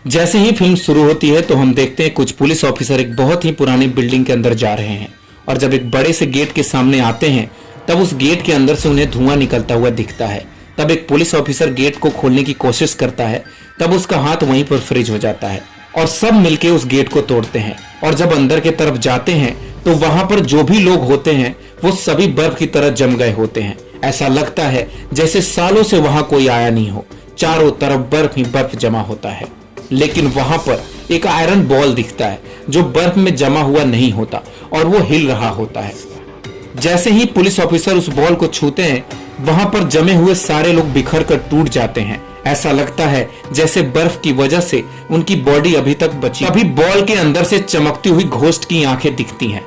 जैसे ही फिल्म शुरू होती है तो हम देखते हैं कुछ पुलिस ऑफिसर एक बहुत ही पुरानी बिल्डिंग के अंदर जा रहे हैं और जब एक बड़े से गेट के सामने आते हैं तब उस गेट के अंदर से उन्हें धुआं निकलता हुआ दिखता है। तब एक पुलिस ऑफिसर गेट को खोलने की कोशिश करता है, तब उसका हाथ वहीं पर फ्रीज हो जाता है और सब मिलके उस गेट को तोड़ते हैं। और जब अंदर की तरफ जाते हैं तो वहां पर जो भी लोग होते हैं वो सभी बर्फ की तरह जम गए होते हैं। ऐसा लगता है जैसे सालों से वहां कोई आया नहीं हो, चारों तरफ बर्फ ही बर्फ जमा होता है। लेकिन वहां पर एक आयरन बॉल दिखता है जो बर्फ में जमा हुआ नहीं होता और वो हिल रहा होता है। जैसे ही पुलिस ऑफिसर उस बॉल को छूते हैं वहां पर जमे हुए सारे लोग बिखर कर टूट जाते हैं। ऐसा लगता है जैसे बर्फ की वजह से उनकी बॉडी अभी तक बची। अभी बॉल के अंदर से चमकती हुई घोस्ट की आंखें दिखती हैं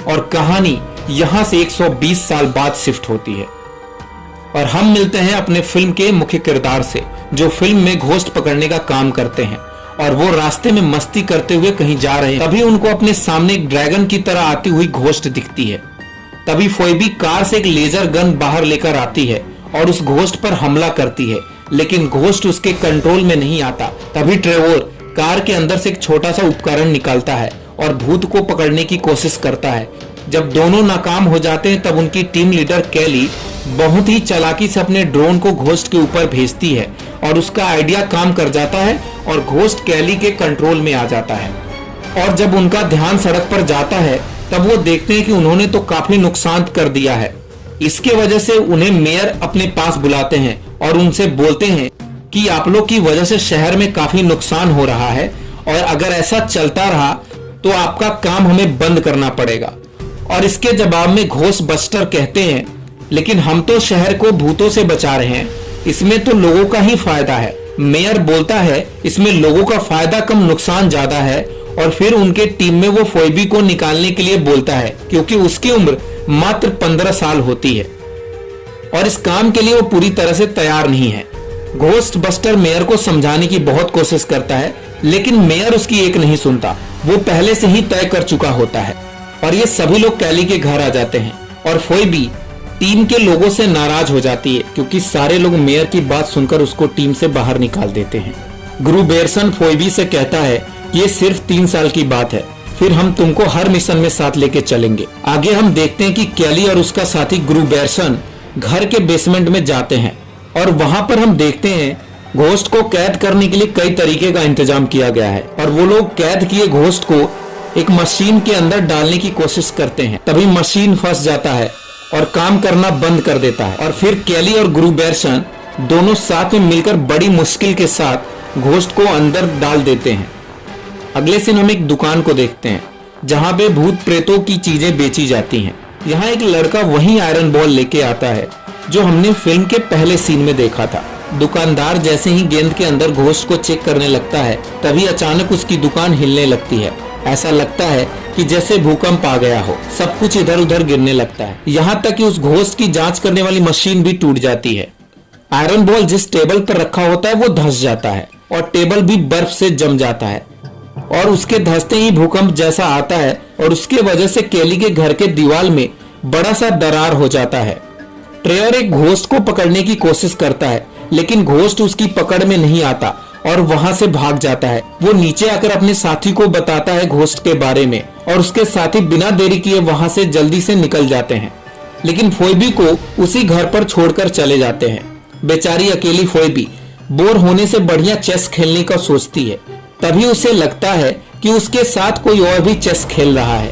और कहानी यहां से 120 साल बाद शिफ्ट होती है और हम मिलते हैं अपने फिल्म के मुख्य किरदार से जो फिल्म में घोस्ट पकड़ने का काम करते हैं और वो रास्ते में मस्ती करते हुए कहीं जा रहे हैं। तभी उनको अपने सामने एक ड्रैगन की तरह आती हुई घोस्ट दिखती है। तभी फोइबी कार से एक लेजर गन बाहर लेकर आती है और उस घोस्ट पर हमला करती है, लेकिन घोस्ट उसके कंट्रोल में नहीं आता। तभी ट्रेवोर कार के अंदर से एक छोटा सा उपकरण निकालता है और भूत को पकड़ने की कोशिश करता है। जब दोनों नाकाम हो जाते हैं तब उनकी टीम लीडर कैली बहुत ही चालाकी से अपने ड्रोन को घोस्ट के ऊपर भेजती है और उसका आइडिया काम कर जाता है और घोस्ट कैली के कंट्रोल में आ जाता है। और जब उनका ध्यान सड़क पर जाता है तब वो देखते हैं कि उन्होंने तो काफी नुकसान कर दिया है। इसके वजह से उन्हें मेयर अपने पास बुलाते हैं और उनसे बोलते हैं कि आप लोग की वजह से शहर में काफी नुकसान हो रहा है और अगर ऐसा चलता रहा तो आपका काम हमें बंद करना पड़ेगा। और इसके जवाब में घोस्ट बस्टर कहते हैं लेकिन हम तो शहर को भूतों से बचा रहे हैं, इसमें तो लोगों का ही फायदा है। मेयर बोलता है इसमें लोगों का फायदा कम नुकसान ज्यादा है और फिर उनके टीम में वो फोइबी को निकालने के लिए बोलता है क्योंकि उसकी उम्र मात्र 15 साल होती है और इस काम के लिए वो पूरी तरह से तैयार नहीं है। घोस्ट बस्टर मेयर को समझाने की बहुत कोशिश करता है लेकिन मेयर उसकी एक नहीं सुनता, वो पहले से ही तय कर चुका होता है। और ये सभी लोग कैली के घर आ जाते हैं और फोइबी टीम के लोगों से नाराज हो जाती है क्योंकि सारे लोग मेयर की बात सुनकर उसको टीम से बाहर निकाल देते हैं। गुरु बेरसन फोइबी से कहता है ये सिर्फ 3 साल की बात है, फिर हम तुमको हर मिशन में साथ लेके चलेंगे। आगे हम देखते हैं कि कैली और उसका साथी गुरु बेरसन घर के बेसमेंट में जाते हैं और वहां पर हम देखते हैं घोस्ट को कैद करने के लिए कई तरीके का इंतजाम किया गया है और वो लोग कैद किए घोस्ट को एक मशीन के अंदर डालने की कोशिश करते हैं। तभी मशीन फंस जाता है और काम करना बंद कर देता है और फिर कैली और गुरु बेरसन दोनों साथ में मिलकर बड़ी मुश्किल के साथ घोस्ट को अंदर डाल देते हैं। अगले दिन हम एक दुकान को देखते हैं जहां पे भूत प्रेतों की चीजें बेची जाती हैं। यहाँ एक लड़का वही आयरन बॉल लेके आता है जो हमने फिल्म के पहले सीन में देखा था। दुकानदार जैसे ही गेंद के अंदर घोस्ट को चेक करने लगता है तभी अचानक उसकी दुकान हिलने लगती है। ऐसा लगता है कि जैसे भूकंप आ गया हो, सब कुछ इधर उधर गिरने लगता है। यहाँ तक कि उस घोस्ट की जांच करने वाली मशीन भी टूट जाती है। आयरन बॉल जिस टेबल पर रखा होता है वो धंस जाता है और टेबल भी बर्फ से जम जाता है और उसके धंसते ही भूकंप जैसा आता है और उसके वजह से कैली के घर के दीवार में बड़ा सा दरार हो जाता है। ट्रेवर एक घोस्ट को पकड़ने की कोशिश करता है लेकिन घोस्ट उसकी पकड़ में नहीं आता और वहां से भाग जाता है। वो नीचे आकर अपने साथी को बताता है घोस्ट के बारे में और उसके साथी बिना देरी किए वहां से जल्दी से निकल जाते हैं लेकिन फोइबी को उसी घर पर छोड़कर चले जाते हैं। बेचारी अकेली फोइबी बोर होने से बढ़िया चेस खेलने का सोचती है। तभी उसे लगता है कि उसके साथ कोई और भी चेस खेल रहा है।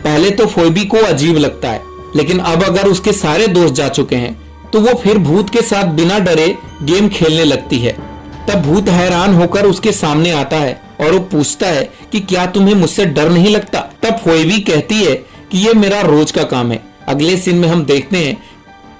पहले तो फोइबी को अजीब लगता है लेकिन अब अगर उसके सारे दोस्त जा चुके हैं तो वो फिर भूत के साथ बिना डरे गेम खेलने लगती है। तब भूत हैरान होकर उसके सामने आता है और वो पूछता है कि क्या तुम्हें मुझसे डर नहीं लगता। तब फोइबी कहती है कि ये मेरा रोज का काम है। अगले सीन में हम देखते हैं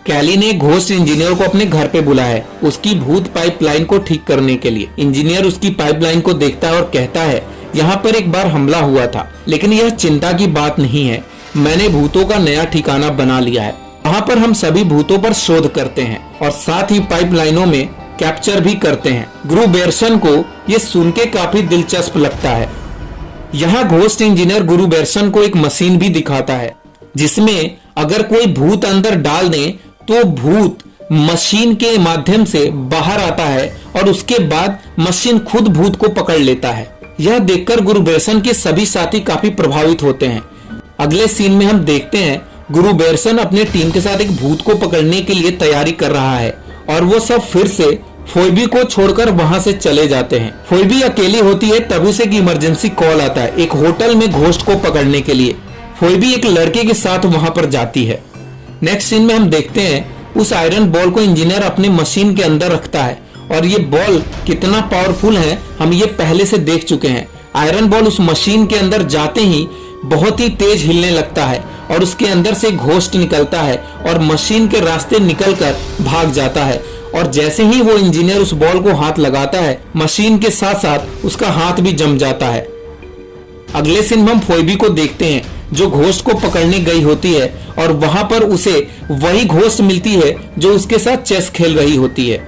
कैली ने घोस्ट इंजीनियर को अपने घर पे बुलाया है उसकी भूत पाइपलाइन को ठीक करने के लिए। इंजीनियर उसकी पाइपलाइन को देखता है और कहता है यहाँ पर एक बार हमला हुआ था लेकिन यह चिंता की बात नहीं है, मैंने भूतों का नया ठिकाना बना लिया है। वहाँ पर हम सभी भूतों पर शोध करते हैं और साथ ही पाइपलाइनों में कैप्चर भी करते हैं। गुरु बेरसन को ये सुन के काफी दिलचस्प लगता है। यहाँ घोस्ट इंजीनियर गुरु बेरसन को एक मशीन भी दिखाता है जिसमें अगर कोई भूत अंदर डाल दे तो भूत मशीन के माध्यम से बाहर आता है और उसके बाद मशीन खुद भूत को पकड़ लेता है। यह देखकर गुरुबेरसन के सभी साथी काफी प्रभावित होते हैं। अगले सीन में हम देखते हैं गुरुबेरसन अपने टीम के साथ एक भूत को पकड़ने के लिए तैयारी कर रहा है और वो सब फिर से फोइबी को छोड़कर वहां से चले जाते हैं। फोइबी अकेली होती है, तभी उसे एक इमरजेंसी कॉल आता है एक होटल में घोस्ट को पकड़ने के लिए। फोइबी एक लड़के के साथ वहां पर जाती है। नेक्स्ट सीन में हम देखते हैं उस आयरन बॉल को इंजीनियर अपने मशीन के अंदर रखता है और ये बॉल कितना पावरफुल है हम ये पहले से देख चुके हैं। आयरन बॉल उस मशीन के अंदर जाते ही बहुत ही तेज हिलने लगता है और उसके अंदर से घोस्ट निकलता है और मशीन के रास्ते निकलकर भाग जाता है। और जैसे ही वो इंजीनियर उस बॉल को हाथ लगाता है, मशीन के साथ साथ उसका हाथ भी जम जाता है। अगले सीन में हम फोइबी को देखते हैं जो घोस्ट को पकड़ने गई होती है और वहां पर उसे वही घोस्ट मिलती है जो उसके साथ चेस खेल रही होती है,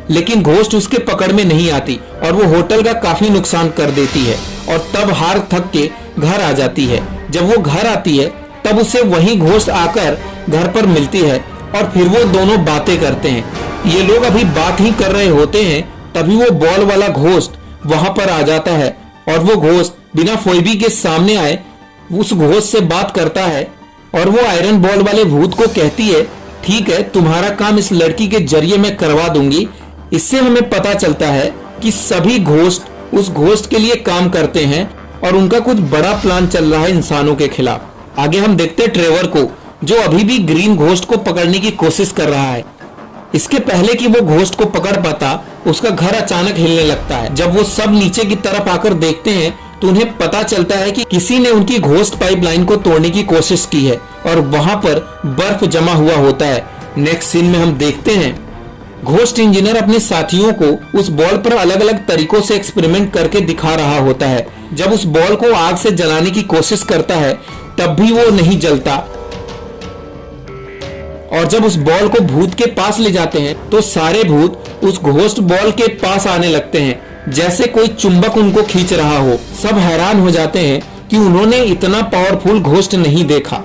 लेकिन घोस्ट उसके पकड़ में नहीं आती और वो होटल का काफी नुकसान कर देती है और तब हार थक के घर आ जाती है। जब वो घर आती है तब उसे वही घोस्ट आकर घर पर मिलती है और फिर वो दोनों बातें करते हैं। ये लोग अभी बात ही कर रहे होते हैं तभी वो बॉल वाला घोस्ट वहां पर आ जाता है और वो घोस्ट बिना फोइबी के सामने आए उस घोस्ट से बात करता है और वो आयरन बॉल वाले भूत को कहती है, ठीक है तुम्हारा काम इस लड़की के जरिए मैं करवा दूंगी। इससे हमें पता चलता है कि सभी घोस्ट उस घोस्ट के लिए काम करते हैं और उनका कुछ बड़ा प्लान चल रहा है इंसानों के खिलाफ। आगे हम देखते हैं ट्रेवर को जो अभी भी ग्रीन घोस्ट को पकड़ने की कोशिश कर रहा है। इसके पहले कि वो घोस्ट को पकड़ पाता उसका घर अचानक हिलने लगता है। जब वो सब नीचे की तरफ आकर देखते हैं तो उन्हें पता चलता है कि किसी ने उनकी घोस्ट पाइपलाइन को तोड़ने की कोशिश की है और वहां पर बर्फ जमा हुआ होता है। नेक्स्ट सीन में हम देखते हैं घोस्ट इंजीनियर अपने साथियों को उस बॉल पर अलग अलग तरीकों से एक्सपेरिमेंट करके दिखा रहा होता है। जब उस बॉल को आग से जलाने की कोशिश करता है तब भी वो नहीं जलता और जब उस बॉल को भूत के पास ले जाते हैं तो सारे भूत उस घोस्ट बॉल के पास आने लगते हैं जैसे कोई चुंबक उनको खींच रहा हो। सब हैरान हो जाते हैं कि उन्होंने इतना पावरफुल घोस्ट नहीं देखा।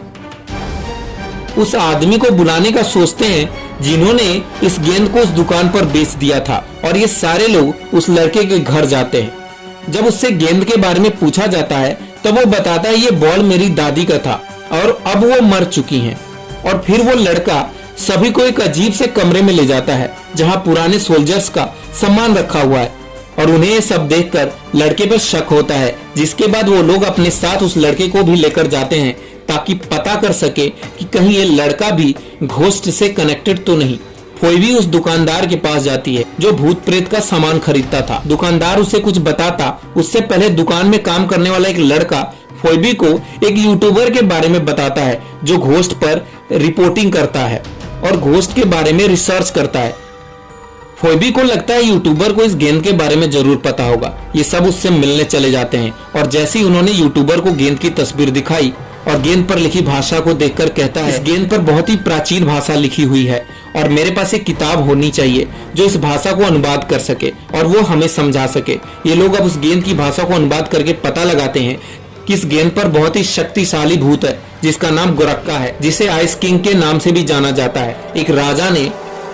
उस आदमी को बुलाने का सोचते हैं जिन्होंने इस गेंद को उस दुकान पर बेच दिया था और ये सारे लोग उस लड़के के घर जाते हैं। जब उससे गेंद के बारे में पूछा जाता है तब वो बताता है ये बॉल मेरी दादी का था और अब वो मर चुकी हैं। और फिर वो लड़का सभी को एक अजीब से कमरे में ले जाता है जहां पुराने सोल्जर्स का सामान रखा हुआ है और उन्हें ये सब देखकर लड़के पर शक होता है, जिसके बाद वो लोग अपने साथ उस लड़के को भी लेकर जाते हैं ताकि पता कर सके कि कहीं ये लड़का भी घोस्ट से कनेक्टेड तो नहीं। फोइबी उस दुकानदार के पास जाती है जो भूत प्रेत का सामान खरीदता था। दुकानदार उसे कुछ बताता उससे पहले दुकान में काम करने वाला एक लड़का फोइबी को एक यूट्यूबर के बारे में बताता है जो घोस्ट पर रिपोर्टिंग करता है और घोस्ट के बारे में रिसर्च करता है। फोइबी को लगता है यूट्यूबर को इस गेंद के बारे में जरूर पता होगा। ये सब उससे मिलने चले जाते हैं और जैसे ही उन्होंने यूट्यूबर को गेंद की तस्वीर दिखाई और गेंद पर लिखी भाषा को देखकर कहता है इस गेंद पर बहुत ही प्राचीन भाषा लिखी हुई है और मेरे पास एक किताब होनी चाहिए जो इस भाषा को अनुवाद कर सके और वो हमें समझा सके। ये लोग अब उस गेंद की भाषा को अनुवाद करके पता लगाते हैं कि इस गेंद पर बहुत ही शक्तिशाली भूत है जिसका नाम गोरक्का है, जिसे आइस किंग के नाम से भी जाना जाता है। एक राजा ने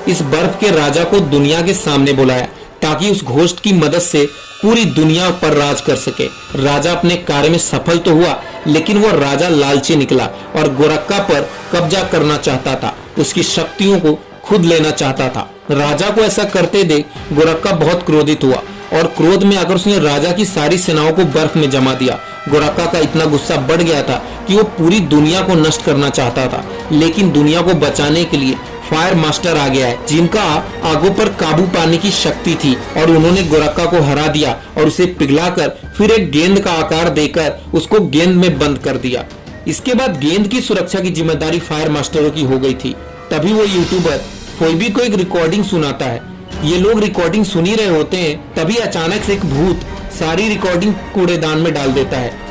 इस बर्फ के राजा को दुनिया के सामने बुलाया ताकि उस घोस्ट की मदद से पूरी दुनिया पर राज कर सके। राजा अपने कार्य में सफल तो हुआ लेकिन वो राजा लालची निकला और गोरक्का पर कब्जा करना चाहता था, उसकी शक्तियों को खुद लेना चाहता था। राजा को ऐसा करते देख गोरक्का बहुत क्रोधित हुआ और क्रोध में आकर उसने राजा की सारी सेनाओं को बर्फ में जमा दिया। गोरक्का का इतना गुस्सा बढ़ गया था कि वो पूरी दुनिया को नष्ट करना चाहता था, लेकिन दुनिया को बचाने के लिए फायर मास्टर आ गया है जिनका आगों पर काबू पाने की शक्ति थी और उन्होंने गोरक्का को हरा दिया और उसे पिघलाकर फिर एक गेंद का आकार देकर उसको गेंद में बंद कर दिया। इसके बाद गेंद की सुरक्षा की जिम्मेदारी फायर मास्टरों की हो गई थी। तभी वो यूट्यूबर फोइबी को एक रिकॉर्डिंग सुनाता है। ये लोग रिकॉर्डिंग सुन ही रहे होते हैं तभी अचानक से एक भूत सारी रिकॉर्डिंग कूड़ेदान में डाल देता है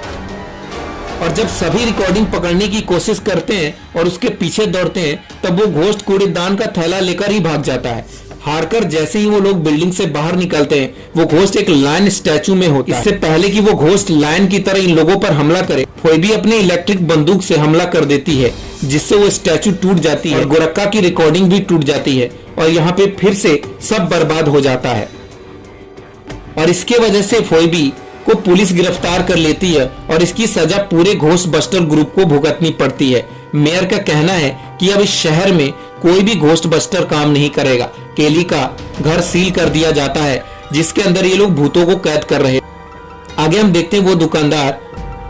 और जब सभी रिकॉर्डिंग पकड़ने की कोशिश करते हैं और उसके पीछे दौड़ते हैं तब वो घोस्ट कूड़ेदान का थैला लेकर ही भाग जाता है। हारकर जैसे ही वो लोग बिल्डिंग से बाहर निकलते हैं वो घोस्ट एक लायन स्टैचू में होता है। इससे पहले कि वो घोस्ट लायन की तरह इन लोगों पर हमला करे फोइबी अपने इलेक्ट्रिक बंदूक से हमला कर देती है जिससे वो स्टैचू टूट जाती है और गोरक्का की रिकॉर्डिंग भी टूट जाती है और यहाँ पे फिर से सब बर्बाद हो जाता है। और इसके वजह से फोइबी को पुलिस गिरफ्तार कर लेती है और इसकी सजा पूरे घोस्ट बस्टर ग्रुप को भुगतनी पड़ती है। मेयर का कहना है कि अब इस शहर में कोई भी घोस्ट बस्टर काम नहीं करेगा। केली का घर सील कर दिया जाता है जिसके अंदर ये लोग भूतों को कैद कर रहे। आगे हम देखते हैं वो दुकानदार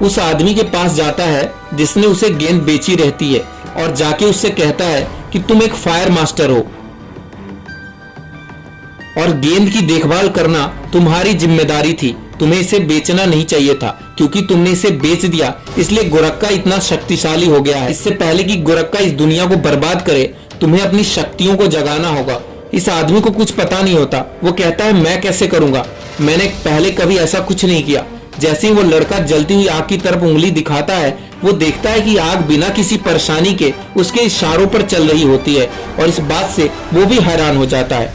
उस आदमी के पास जाता है जिसने उसे गेंद बेची रहती है और जाके उससे कहता है कि तुम एक फायर मास्टर हो और गेंद की देखभाल करना तुम्हारी जिम्मेदारी थी। तुम्हें इसे बेचना नहीं चाहिए था क्योंकि तुमने इसे बेच दिया, इसलिए गोरक्का इतना शक्तिशाली हो गया है। इससे पहले कि गोरक्का इस दुनिया को बर्बाद करे तुम्हें अपनी शक्तियों को जगाना होगा। इस आदमी को कुछ पता नहीं होता। वो कहता है मैं कैसे करूंगा, मैंने पहले कभी ऐसा कुछ नहीं किया। जैसे ही वो लड़का जलती हुई आग की तरफ उंगली दिखाता है वो देखता है कि आग बिना किसी परेशानी के उसके इशारों पर चल रही होती है और इस बात से वो भी हैरान हो जाता है।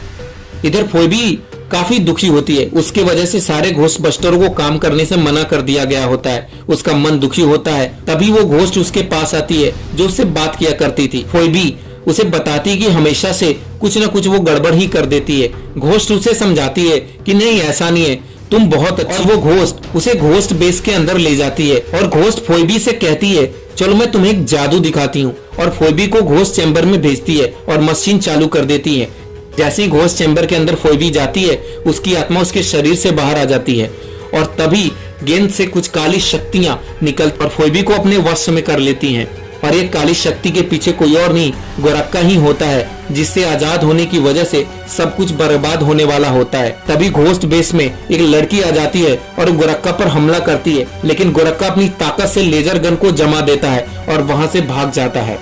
इधर फोइबी काफी दुखी होती है, उसके वजह से सारे घोस्ट बस्टरों को काम करने से मना कर दिया गया होता है। उसका मन दुखी होता है। तभी वो घोस्ट उसके पास आती है जो उससे बात किया करती थी। फोइबी उसे बताती है कि हमेशा से कुछ न कुछ वो गड़बड़ ही कर देती है। घोस्ट उसे समझाती है कि नहीं ऐसा नहीं है, तुम बहुत अच्छी। वो घोस्ट उसे घोस्ट बेस के अंदर ले जाती है और घोस्ट फोइबी से कहती है चलो मैं तुम्हें एक जादू दिखाती हूँ, और फोइबी को घोस्ट चैम्बर में भेजती है और मशीन चालू कर देती है। जैसे ही घोस्ट चैम्बर के अंदर फोइबी जाती है उसकी आत्मा उसके शरीर से बाहर आ जाती है और तभी गेंद से कुछ काली शक्तियां निकल और फोइबी को अपने वश में कर लेती हैं। और ये काली शक्ति के पीछे कोई और नहीं गोरक्का ही होता है, जिससे आजाद होने की वजह से सब कुछ बर्बाद होने वाला होता है। तभी घोस्ट बेस में एक लड़की आ जाती है और गोरक्का पर हमला करती है, लेकिन गोरक्का अपनी ताकत से लेजर गन को जमा देता है और वहां से भाग जाता है।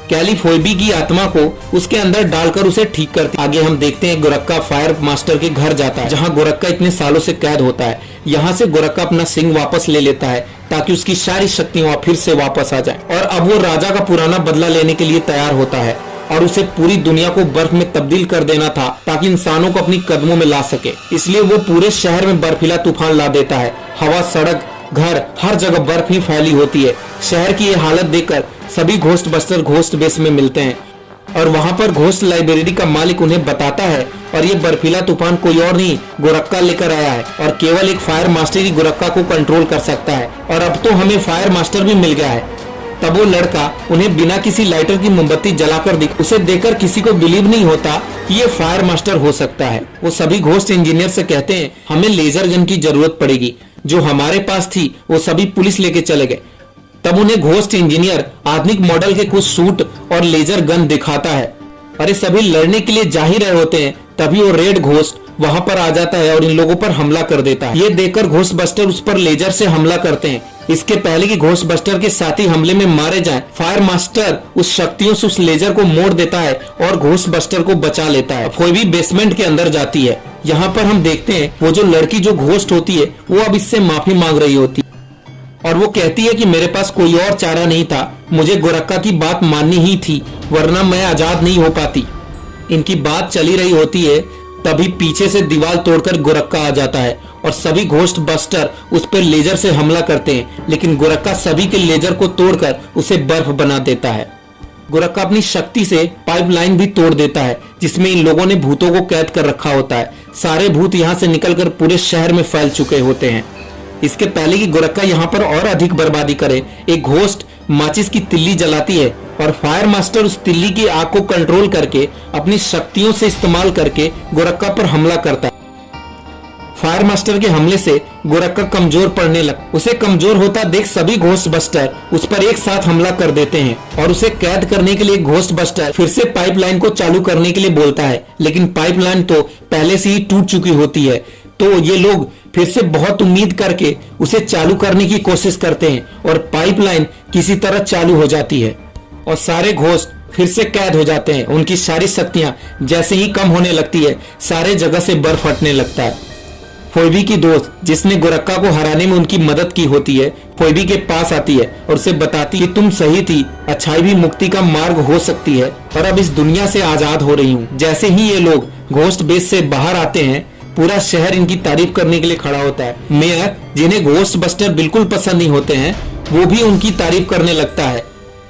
कैली फोइबी की आत्मा को उसके अंदर डालकर उसे ठीक करती। आगे हम देखते हैं गोरक्का फायर मास्टर के घर जाता है जहां गोरक्का इतने सालों से कैद होता है। यहाँ से गोरक्का अपना सिंह वापस ले लेता है ताकि उसकी सारी शक्तियां फिर से वापस आ जाए और अब वो राजा का पुराना बदला लेने के लिए तैयार होता है और उसे पूरी दुनिया को बर्फ में तब्दील कर देना था ताकि इंसानों को अपनी कदमों में ला सके। इसलिए वो पूरे शहर में बर्फीला तूफान ला देता है। हवा, सड़क, घर, हर जगह बर्फ ही फैली होती है। शहर की ये हालत देखकर सभी घोस्ट बस्टर घोस्ट बेस में मिलते हैं और वहां पर घोस्ट लाइब्रेरी का मालिक उन्हें बताता है और ये बर्फीला तूफान कोई और नहीं गोरक्का लेकर आया है और केवल एक फायर मास्टर ही गोरक्का को कंट्रोल कर सकता है और अब तो हमें फायर मास्टर भी मिल गया है। तब वो लड़का उन्हें बिना किसी लाइटर की मोमबत्ती जलाकर उसे देखकर किसी को बिलीव नहीं होता कि ये फायर मास्टर हो सकता है। वो सभी घोस्ट इंजीनियर से कहते हैं हमें लेजर गन की जरूरत पड़ेगी, जो हमारे पास थी वो सभी पुलिस लेके चले गए। तब उन्हें घोस्ट इंजीनियर आधुनिक मॉडल के कुछ सूट और लेजर गन दिखाता है और ये सभी लड़ने के लिए जा ही रहे होते हैं। तभी वो रेड घोस्ट वहां पर आ जाता है और इन लोगों पर हमला कर देता है। ये देखकर घोस्ट बस्टर उस पर लेजर से हमला करते हैं। इसके पहले कि घोस्ट बस्टर के साथी हमले में मारे जाएं, फायर मास्टर उस शक्तियों से उस लेजर को मोड़ देता है और घोस्ट बस्टर को बचा लेता है। फोइबी बेसमेंट के अंदर जाती है। यहाँ पर हम देखते हैं वो जो लड़की जो घोस्ट होती है वो अब इससे माफी मांग रही होती है और वो कहती है कि मेरे पास कोई और चारा नहीं था, मुझे गोरक्का की बात माननी ही थी वरना मैं आजाद नहीं हो पाती। इनकी बात चली रही होती है तभी पीछे से दीवार तोड़कर गोरक्का आ जाता है और सभी घोस्ट बस्टर उस पर लेजर से हमला करते हैं, लेकिन गोरक्का सभी के लेजर को तोड़कर उसे बर्फ बना देता है। गोरक्का अपनी शक्ति से पाइपलाइन भी तोड़ देता है जिसमें इन लोगों ने भूतों को कैद कर रखा होता है। सारे भूत यहाँ से निकलकर पूरे शहर में फैल चुके होते हैं। इसके पहले कि गोरक्का यहाँ पर और अधिक बर्बादी करे, एक घोस्ट माचिस की तिल्ली जलाती है और फायर मास्टर उस तिल्ली की आग को कंट्रोल करके अपनी शक्तियों से इस्तेमाल करके गोरक्का पर हमला करता है। फायर मास्टर के हमले से गोरक्का कमजोर पड़ने लगा। उसे कमजोर होता देख सभी घोस्ट बस्टर उस पर एक साथ हमला कर देते हैं और उसे कैद करने के लिए घोस्ट बस्टर फिर से पाइपलाइन को चालू करने के लिए बोलता है, लेकिन पाइपलाइन तो पहले से ही टूट चुकी होती है। तो ये लोग फिर से बहुत उम्मीद करके उसे चालू करने की कोशिश करते हैं और पाइपलाइन किसी तरह चालू हो जाती है और सारे घोस्ट फिर से कैद हो जाते हैं। उनकी सारी शक्तियां जैसे ही कम होने लगती है सारे जगह से बर्फ फटने लगता है। फोइबी की दोस्त जिसने गोरक्का को हराने में उनकी मदद की होती है फोइबी के पास आती है और उसे बताती है तुम सही थी, अच्छाई भी मुक्ति का मार्ग हो सकती है और अब इस दुनिया से आजाद हो रही हूँ। जैसे ही ये लोग घोस्ट बेस से बाहर आते हैं पूरा शहर इनकी तारीफ करने के लिए खड़ा होता है। मेयर जिन्हें घोस्ट बस्टर बिल्कुल पसंद नहीं होते हैं वो भी उनकी तारीफ करने लगता है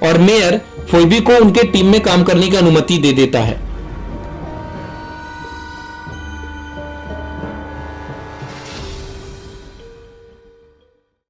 और मेयर फोइबी को उनके टीम में काम करने की अनुमति दे देता है।